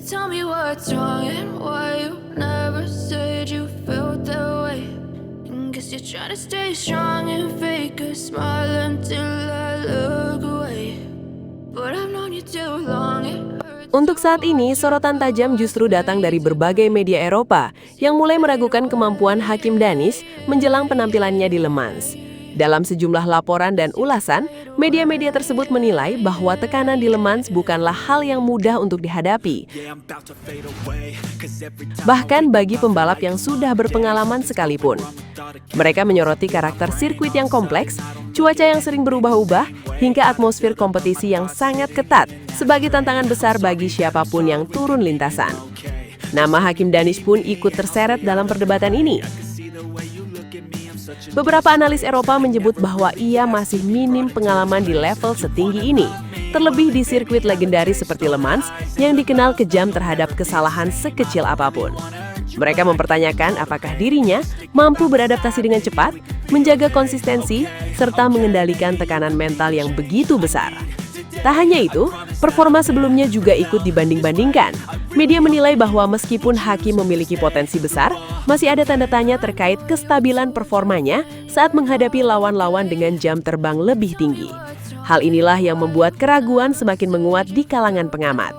tell me what's wrong and why you never said you felt that way. And guess you're trying to stay strong and fake a smile until I look away. But I've known you too long. Untuk saat ini, sorotan tajam justru datang dari berbagai media Eropa yang mulai meragukan kemampuan Hakim Danish menjelang penampilannya di Le Mans. Dalam sejumlah laporan dan ulasan, media-media tersebut menilai bahwa tekanan di Le Mans bukanlah hal yang mudah untuk dihadapi. Bahkan bagi pembalap yang sudah berpengalaman sekalipun. Mereka menyoroti karakter sirkuit yang kompleks, cuaca yang sering berubah-ubah, hingga atmosfer kompetisi yang sangat ketat sebagai tantangan besar bagi siapapun yang turun lintasan. Nama Hakim Danish pun ikut terseret dalam perdebatan ini. Beberapa analis Eropa menyebut bahwa ia masih minim pengalaman di level setinggi ini, terlebih di sirkuit legendaris seperti Le Mans yang dikenal kejam terhadap kesalahan sekecil apapun. Mereka mempertanyakan apakah dirinya mampu beradaptasi dengan cepat, menjaga konsistensi, serta mengendalikan tekanan mental yang begitu besar. Tak hanya itu, performa sebelumnya juga ikut dibanding-bandingkan. Media menilai bahwa meskipun Hakim memiliki potensi besar, masih ada tanda tanya terkait kestabilan performanya saat menghadapi lawan-lawan dengan jam terbang lebih tinggi. Hal inilah yang membuat keraguan semakin menguat di kalangan pengamat.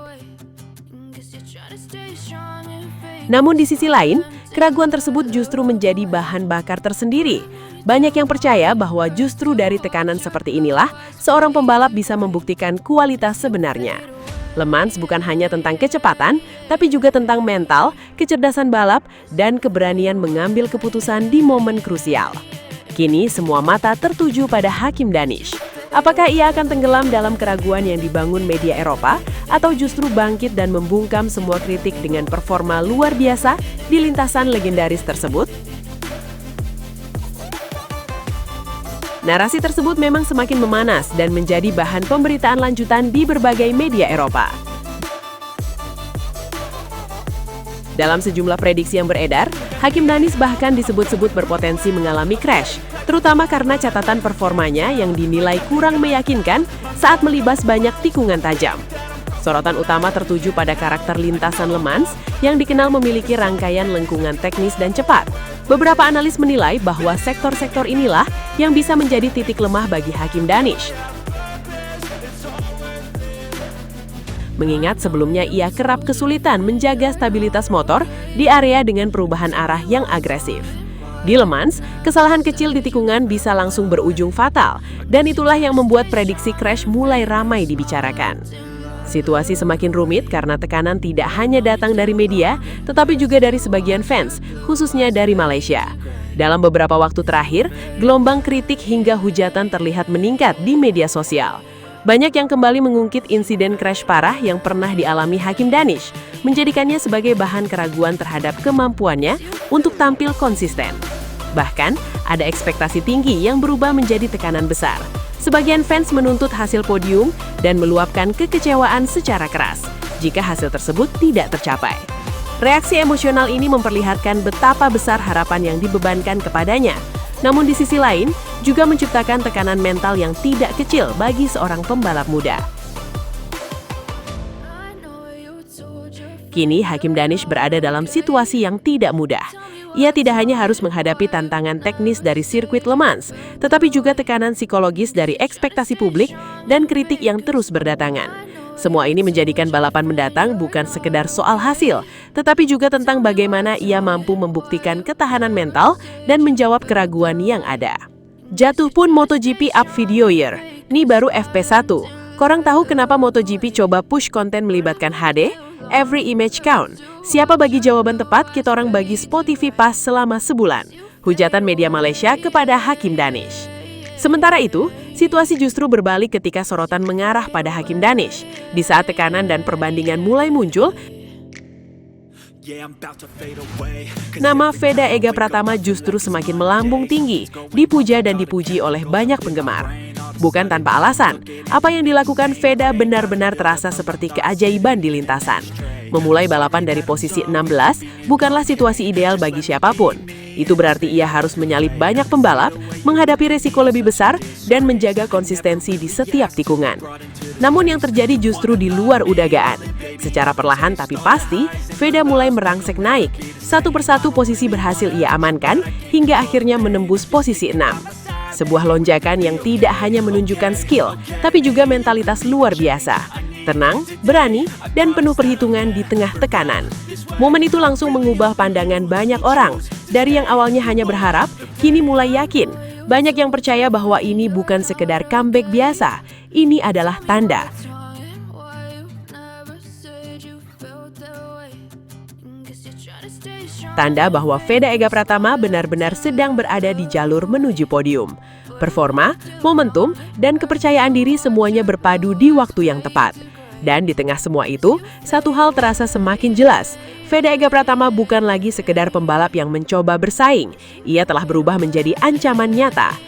Namun di sisi lain, keraguan tersebut justru menjadi bahan bakar tersendiri. Banyak yang percaya bahwa justru dari tekanan seperti inilah seorang pembalap bisa membuktikan kualitas sebenarnya. Le Mans bukan hanya tentang kecepatan, tapi juga tentang mental, kecerdasan balap, dan keberanian mengambil keputusan di momen krusial. Kini semua mata tertuju pada Hakim Danish. Apakah ia akan tenggelam dalam keraguan yang dibangun media Eropa, atau justru bangkit dan membungkam semua kritik dengan performa luar biasa di lintasan legendaris tersebut? Narasi tersebut memang semakin memanas dan menjadi bahan pemberitaan lanjutan di berbagai media Eropa. Dalam sejumlah prediksi yang beredar, Hakim Danish bahkan disebut-sebut berpotensi mengalami crash, terutama karena catatan performanya yang dinilai kurang meyakinkan saat melibas banyak tikungan tajam. Sorotan utama tertuju pada karakter lintasan Le Mans yang dikenal memiliki rangkaian lengkungan teknis dan cepat. Beberapa analis menilai bahwa sektor-sektor inilah yang bisa menjadi titik lemah bagi Hakim Danish. Mengingat sebelumnya ia kerap kesulitan menjaga stabilitas motor di area dengan perubahan arah yang agresif. Di Le Mans, kesalahan kecil di tikungan bisa langsung berujung fatal, dan itulah yang membuat prediksi crash mulai ramai dibicarakan. Situasi semakin rumit karena tekanan tidak hanya datang dari media, tetapi juga dari sebagian fans, khususnya dari Malaysia. Dalam beberapa waktu terakhir, gelombang kritik hingga hujatan terlihat meningkat di media sosial. Banyak yang kembali mengungkit insiden crash parah yang pernah dialami Hakim Danish, menjadikannya sebagai bahan keraguan terhadap kemampuannya untuk tampil konsisten. Bahkan, ada ekspektasi tinggi yang berubah menjadi tekanan besar. Sebagian fans menuntut hasil podium dan meluapkan kekecewaan secara keras jika hasil tersebut tidak tercapai. Reaksi emosional ini memperlihatkan betapa besar harapan yang dibebankan kepadanya. Namun di sisi lain, juga menciptakan tekanan mental yang tidak kecil bagi seorang pembalap muda. Kini Hakim Danish berada dalam situasi yang tidak mudah. Ia tidak hanya harus menghadapi tantangan teknis dari sirkuit Le Mans, tetapi juga tekanan psikologis dari ekspektasi publik dan kritik yang terus berdatangan. Semua ini menjadikan balapan mendatang bukan sekedar soal hasil, tetapi juga tentang bagaimana ia mampu membuktikan ketahanan mental dan menjawab keraguan yang ada. Jatuh pun MotoGP up video year. Ini baru FP1. Korang tahu kenapa MotoGP coba push konten melibatkan HD? Every image count. Siapa bagi jawaban tepat, kita orang bagi Spotify Pass selama sebulan. Hujatan media Malaysia kepada Hakim Danish. Sementara itu, situasi justru berbalik ketika sorotan mengarah pada Hakim Danish. Di saat tekanan dan perbandingan mulai muncul, nama Veda Ega Pratama justru semakin melambung tinggi, dipuja dan dipuji oleh banyak penggemar. Bukan tanpa alasan, apa yang dilakukan Veda benar-benar terasa seperti keajaiban di lintasan. Memulai balapan dari posisi 16 bukanlah situasi ideal bagi siapapun. Itu berarti ia harus menyalip banyak pembalap, menghadapi resiko lebih besar, dan menjaga konsistensi di setiap tikungan. Namun yang terjadi justru di luar udagaan. Secara perlahan tapi pasti, Veda mulai merangsek naik. Satu persatu posisi berhasil ia amankan, hingga akhirnya menembus posisi 6. Sebuah lonjakan yang tidak hanya menunjukkan skill, tapi juga mentalitas luar biasa. Tenang, berani, dan penuh perhitungan di tengah tekanan. Momen itu langsung mengubah pandangan banyak orang. Dari yang awalnya hanya berharap, kini mulai yakin. Banyak yang percaya bahwa ini bukan sekedar comeback biasa. Ini adalah tanda. Tanda bahwa Veda Ega Pratama benar-benar sedang berada di jalur menuju podium. Performa, momentum, dan kepercayaan diri semuanya berpadu di waktu yang tepat. Dan di tengah semua itu, satu hal terasa semakin jelas. Veda Ega Pratama bukan lagi sekedar pembalap yang mencoba bersaing. Ia telah berubah menjadi ancaman nyata.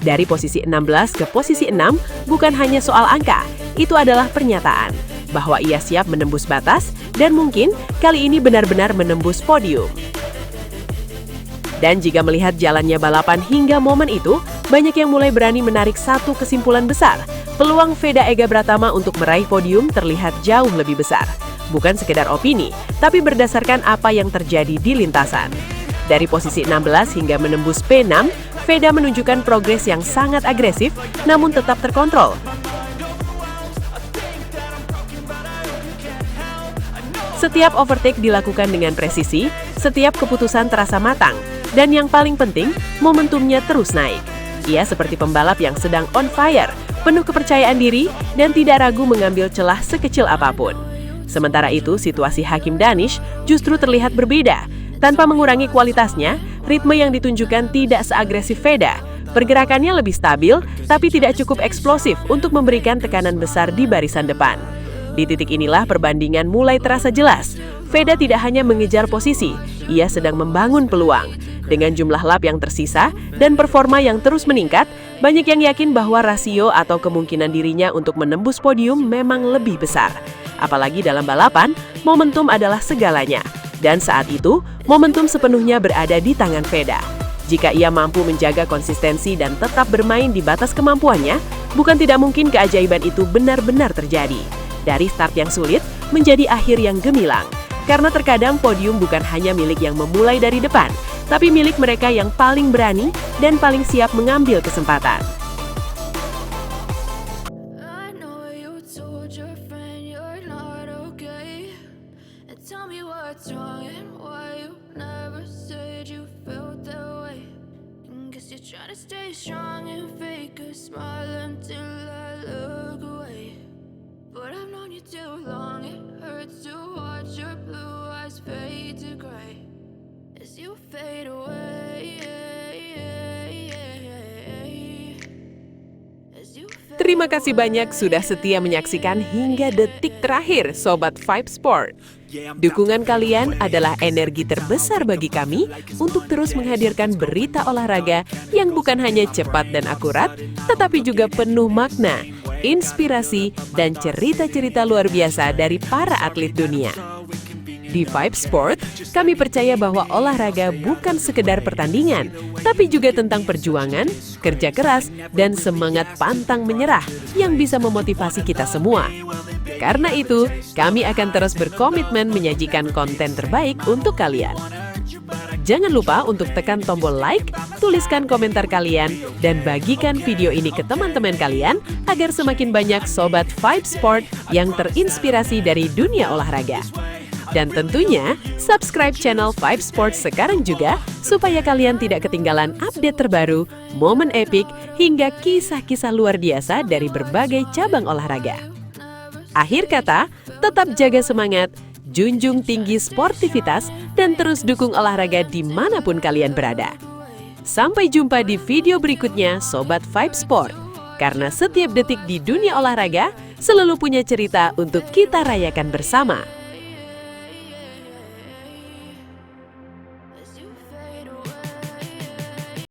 Dari posisi 16 ke posisi 6 bukan hanya soal angka, itu adalah pernyataan bahwa ia siap menembus batas dan mungkin kali ini benar-benar menembus podium. Dan jika melihat jalannya balapan hingga momen itu, banyak yang mulai berani menarik satu kesimpulan besar. Peluang Veda Ega Pratama untuk meraih podium terlihat jauh lebih besar. Bukan sekedar opini, tapi berdasarkan apa yang terjadi di lintasan. Dari posisi 16 hingga menembus P6, Veda menunjukkan progres yang sangat agresif, namun tetap terkontrol. Setiap overtake dilakukan dengan presisi, setiap keputusan terasa matang, dan yang paling penting, momentumnya terus naik. Ia seperti pembalap yang sedang on fire, penuh kepercayaan diri, dan tidak ragu mengambil celah sekecil apapun. Sementara itu, situasi Hakim Danish justru terlihat berbeda. Tanpa mengurangi kualitasnya, ritme yang ditunjukkan tidak seagresif Veda. Pergerakannya lebih stabil, tapi tidak cukup eksplosif untuk memberikan tekanan besar di barisan depan. Di titik inilah perbandingan mulai terasa jelas. Veda tidak hanya mengejar posisi, ia sedang membangun peluang. Dengan jumlah lap yang tersisa dan performa yang terus meningkat, banyak yang yakin bahwa rasio atau kemungkinan dirinya untuk menembus podium memang lebih besar. Apalagi dalam balapan, momentum adalah segalanya. Dan saat itu, momentum sepenuhnya berada di tangan Veda. Jika ia mampu menjaga konsistensi dan tetap bermain di batas kemampuannya, bukan tidak mungkin keajaiban itu benar-benar terjadi. Dari start yang sulit menjadi akhir yang gemilang. Karena terkadang podium bukan hanya milik yang memulai dari depan, tapi milik mereka yang paling berani dan paling siap mengambil kesempatan. But I've known you too long, it hurts to watch your blue eyes fade to gray as you fade away. Terima kasih banyak sudah setia menyaksikan hingga detik terakhir Sobat Vibe Sport. Dukungan kalian adalah energi terbesar bagi kami untuk terus menghadirkan berita olahraga yang bukan hanya cepat dan akurat, tetapi juga penuh makna, inspirasi, dan cerita-cerita luar biasa dari para atlet dunia. Di Vibe Sport, kami percaya bahwa olahraga bukan sekedar pertandingan, tapi juga tentang perjuangan, kerja keras, dan semangat pantang menyerah yang bisa memotivasi kita semua. Karena itu, kami akan terus berkomitmen menyajikan konten terbaik untuk kalian. Jangan lupa untuk tekan tombol like, tuliskan komentar kalian, dan bagikan video ini ke teman-teman kalian agar semakin banyak Sobat Vibe Sport yang terinspirasi dari dunia olahraga. Dan tentunya, subscribe channel Vibe Sport sekarang juga supaya kalian tidak ketinggalan update terbaru, momen epik, hingga kisah-kisah luar biasa dari berbagai cabang olahraga. Akhir kata, tetap jaga semangat, junjung tinggi sportivitas, dan terus dukung olahraga dimanapun kalian berada. Sampai jumpa di video berikutnya, Sobat Vibe Sport. Karena setiap detik di dunia olahraga selalu punya cerita untuk kita rayakan bersama.